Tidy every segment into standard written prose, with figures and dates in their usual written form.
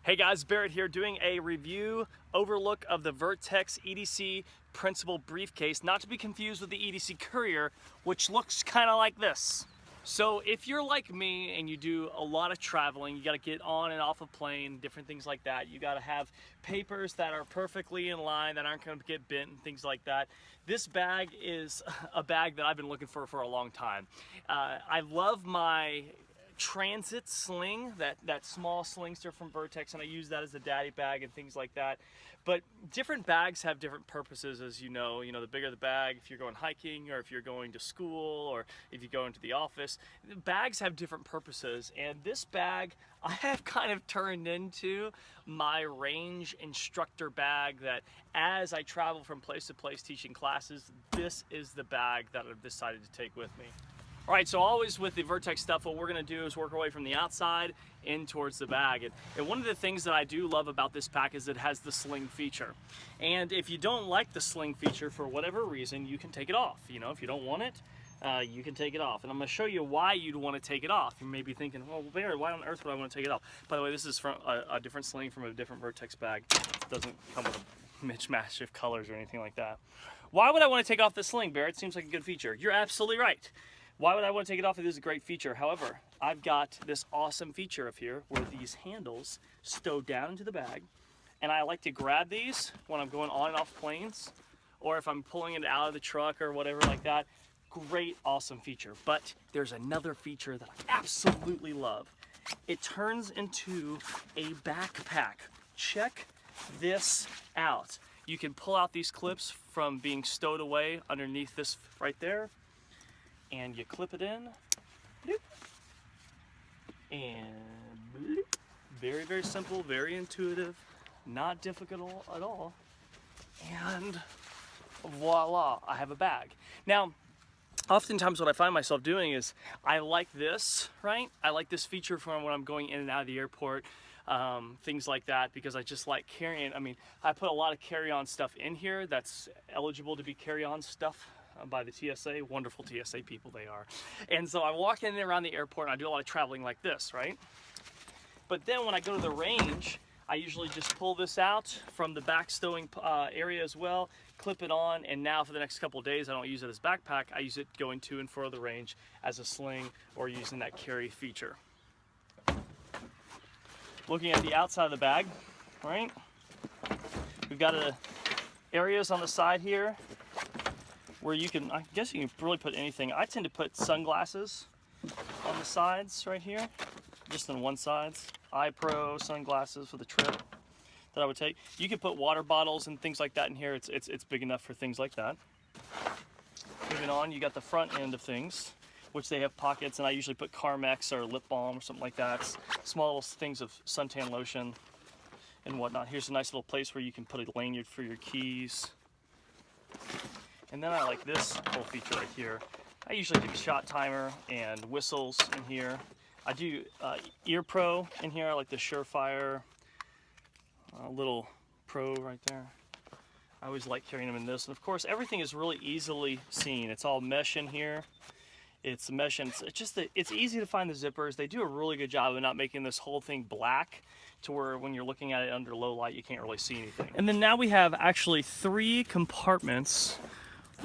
Hey guys, Barrett here doing a review overlook of the Vertx EDC Principal Briefcase, not to be confused with the EDC Courier, which looks kind of like this. So if you're like me and you do a lot of traveling, you got to get on and off a plane, different things like that. You got to have papers that are perfectly in line, that aren't going to get bent and things like that. This bag is a bag that I've been looking for a long time. I love my transit sling, that small slingster from Vertx, and I use that as a daddy bag and things like that. But different bags have different purposes, as you know. The bigger the bag, if you're going hiking or if you're going to school or if you go into the office, bags have different purposes. And this bag I have kind of turned into my range instructor bag, that as I travel from place to place teaching classes, this is the bag that I've decided to take with me. All right, so always with the Vertx stuff, what we're gonna do is work our way from the outside in towards the bag. And one of the things that I do love about this pack is it has the sling feature. And if you don't like the sling feature for whatever reason, you can take it off. If you don't want it, you can take it off. And I'm gonna show you why you'd wanna take it off. You may be thinking, well, Barry, why on earth would I wanna take it off? By the way, this is from a different sling from a different Vertx bag. It doesn't come with a mismatch of colors or anything like that. Why would I wanna take off the sling, Barrett? It seems like a good feature. You're absolutely right. Why would I want to take it off? It is a great feature. However, I've got this awesome feature up here where these handles stow down into the bag, and I like to grab these when I'm going on and off planes, or if I'm pulling it out of the truck or whatever like that. Great, awesome feature. But there's another feature that I absolutely love. It turns into a backpack. Check this out. You can pull out these clips from being stowed away underneath this right there, and you clip it in, and very, very simple, very intuitive, not difficult at all, and voila, I have a bag. Now, oftentimes what I find myself doing is I like this, right? I like this feature for when I'm going in and out of the airport, things like that, because I just like carrying. I put a lot of carry-on stuff in here that's eligible to be carry-on stuff by the TSA, wonderful TSA people they are. And so I walk in and around the airport and I do a lot of traveling like this, right? But then when I go to the range, I usually just pull this out from the back stowing area as well, clip it on, and now for the next couple of days I don't use it as backpack, I use it going to and fro the range as a sling or using that carry feature. Looking at the outside of the bag, right? We've got areas on the side here where you can, I guess you can really put anything. I tend to put sunglasses on the sides right here, just on one side. Eye Pro sunglasses for the trip that I would take. You could put water bottles and things like that in here. It's big enough for things like that. Moving on, you got the front end of things, which they have pockets, and I usually put Carmex or lip balm or something like that. Small little things of suntan lotion and whatnot. Here's a nice little place where you can put a lanyard for your keys. And then I like this whole feature right here. I usually do shot timer and whistles in here. I do ear pro in here. I like the Surefire little pro right there. I always like carrying them in this. And of course, everything is really easily seen. It's all mesh in here. It's mesh, and it's easy to find the zippers. They do a really good job of not making this whole thing black to where when you're looking at it under low light, you can't really see anything. And then now we have actually 3 compartments.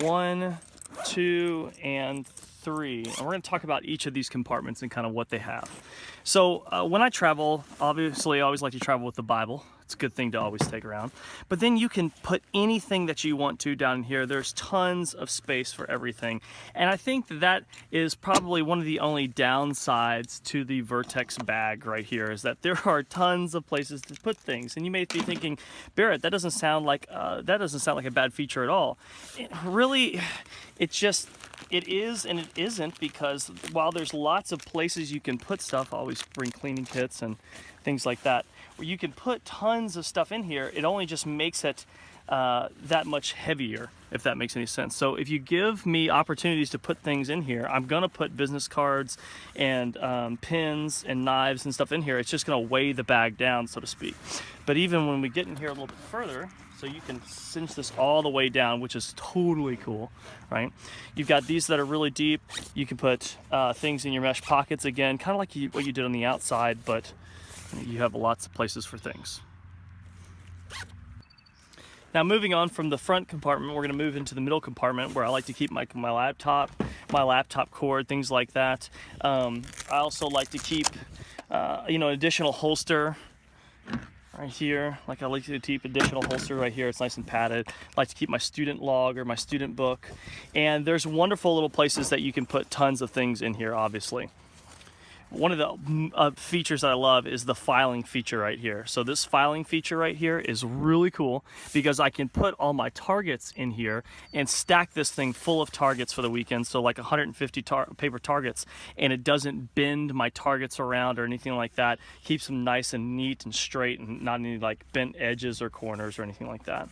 1, 2, and 3. And we're going to talk about each of these compartments and kind of what they have. So when I travel, obviously I always like to travel with the Bible. It's a good thing to always take around. But then you can put anything that you want to down here. There's tons of space for everything. And I think that is probably one of the only downsides to the Vertx bag right here, is that there are tons of places to put things. And you may be thinking, Barrett, that doesn't sound like a bad feature at all. It is and it isn't, because while there's lots of places you can put stuff, I always bring cleaning kits and things like that, where you can put tons of stuff in here, it only just makes it that much heavier, if that makes any sense. So if you give me opportunities to put things in here, I'm gonna put business cards and pins and knives and stuff in here. It's just gonna weigh the bag down, so to speak. But even when we get in here a little bit further, so you can cinch this all the way down, which is totally cool, right? You've got these that are really deep. You can put things in your mesh pockets again, kind of like what you did on the outside, but You have lots of places for things. Now moving on from the front compartment, we're going to move into the middle compartment where I like to keep my laptop cord, things like that. I also like to keep, an additional holster right here. Like I like to keep additional holster right here. It's nice and padded. I like to keep my student log or my student book. And there's wonderful little places that you can put tons of things in here, obviously. One of the features that I love is the filing feature right here. So this filing feature right here is really cool because I can put all my targets in here and stack this thing full of targets for the weekend. So like 150 paper targets, and it doesn't bend my targets around or anything like that. Keeps them nice and neat and straight and not any like bent edges or corners or anything like that.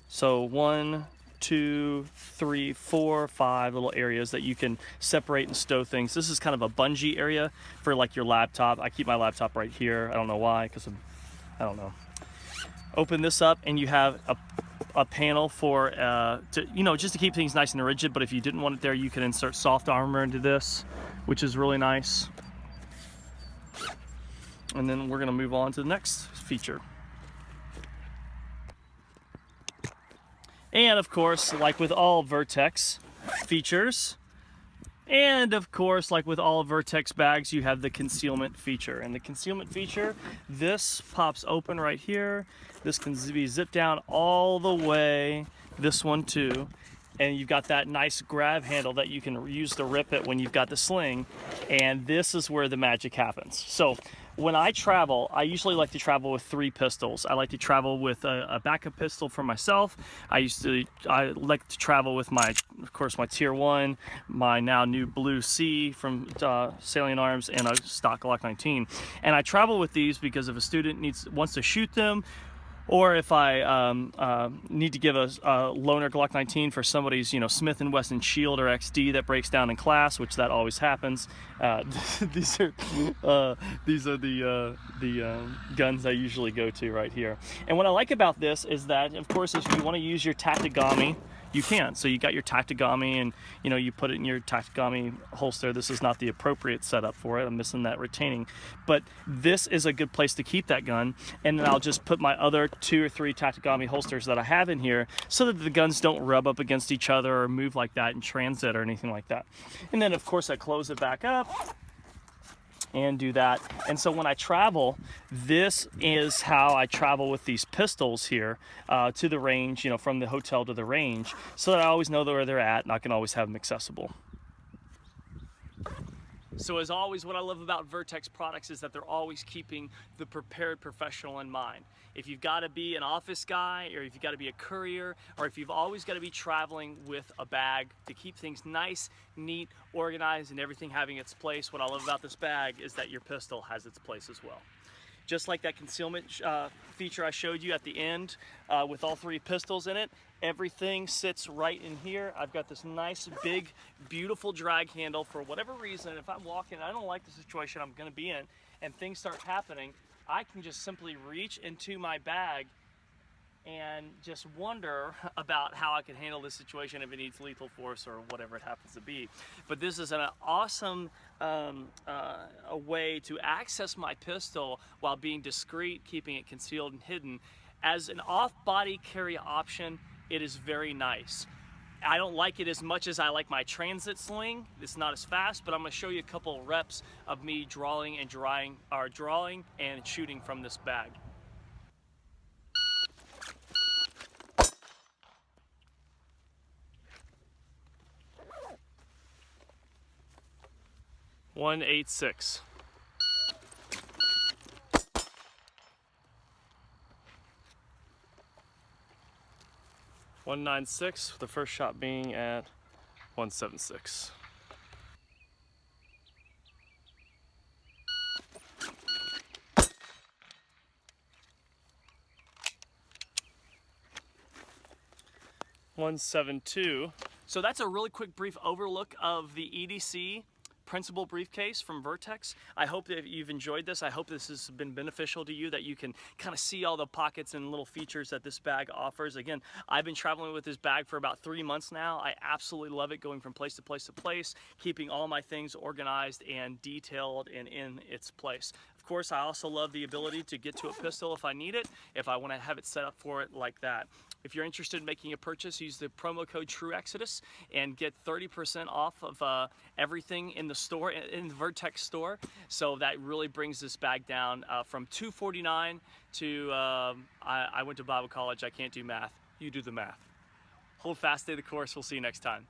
So 1, 2, 3, 4, 5 little areas that you can separate and stow things. This is kind of a bungee area for like your laptop. I keep my laptop right here. I don't know why, because I don't know. Open this up and you have a panel for just to keep things nice and rigid. But if you didn't want it there, you can insert soft armor into this, which is really nice. And then we're going to move on to the next feature. And of course, like with all Vertx features, and of course, like with all Vertx bags, you have the concealment feature. And the concealment feature, this pops open right here. This can be zipped down all the way, this one too. And you've got that nice grab handle that you can use to rip it when you've got the sling. And this is where the magic happens. So when I travel, I usually like to travel with 3 pistols. I like to travel with a backup pistol for myself. I like to travel with of course, my Tier 1, my now new Blue C from Salient Arms, and a stock Glock 19. And I travel with these because if a student wants to shoot them, or if I need to give a loaner Glock 19 for somebody's, Smith & Wesson Shield or XD that breaks down in class, which that always happens. These are the guns I usually go to right here. And what I like about this is that, of course, if you want to use your Tactigami, you can. So you got your Tactigami and you put it in your Tactigami holster. This is not the appropriate setup for it. I'm missing that retaining. But this is a good place to keep that gun. And then I'll just put my other 2 or 3 Tactigami holsters that I have in here so that the guns don't rub up against each other or move like that in transit or anything like that. And then of course I close it back up and do that. And so when I travel, this is how I travel with these pistols here to the range, from the hotel to the range, so that I always know where they're at and I can always have them accessible. So as always, what I love about Vertx products is that they're always keeping the prepared professional in mind. If you've got to be an office guy, or if you've got to be a courier, or if you've always got to be traveling with a bag to keep things nice, neat, organized, and everything having its place, what I love about this bag is that your pistol has its place as well. Just like that concealment feature I showed you at the end with all 3 pistols in it, everything sits right in here. I've got this nice, big, beautiful drag handle for whatever reason. If I'm walking, I don't like the situation I'm going to be in, and things start happening, I can just simply reach into my bag and just wonder about how I can handle this situation if it needs lethal force or whatever it happens to be. But this is an awesome a way to access my pistol while being discreet, keeping it concealed and hidden. As an off-body carry option, it is very nice. I don't like it as much as I like my transit sling. It's not as fast, but I'm going to show you a couple of reps of me drawing and shooting from this bag. .186. .196, the first shot being at .176. .172. So that's a really quick brief overlook of the EDC Principal Briefcase from Vertx. I hope that you've enjoyed this. I hope this has been beneficial to you, that you can kind of see all the pockets and little features that this bag offers. Again, I've been traveling with this bag for about 3 months now. I absolutely love it, going from place to place to place, keeping all my things organized and detailed and in its place. Of course, I also love the ability to get to a pistol if I need it, if I want to have it set up for it like that. If you're interested in making a purchase, use the promo code TrueExodus and get 30% off of everything in the store, in the Vertx store. So that really brings this bag down from $249 to, I went to Bible college, I can't do math. You do the math. Hold fast, stay the course. We'll see you next time.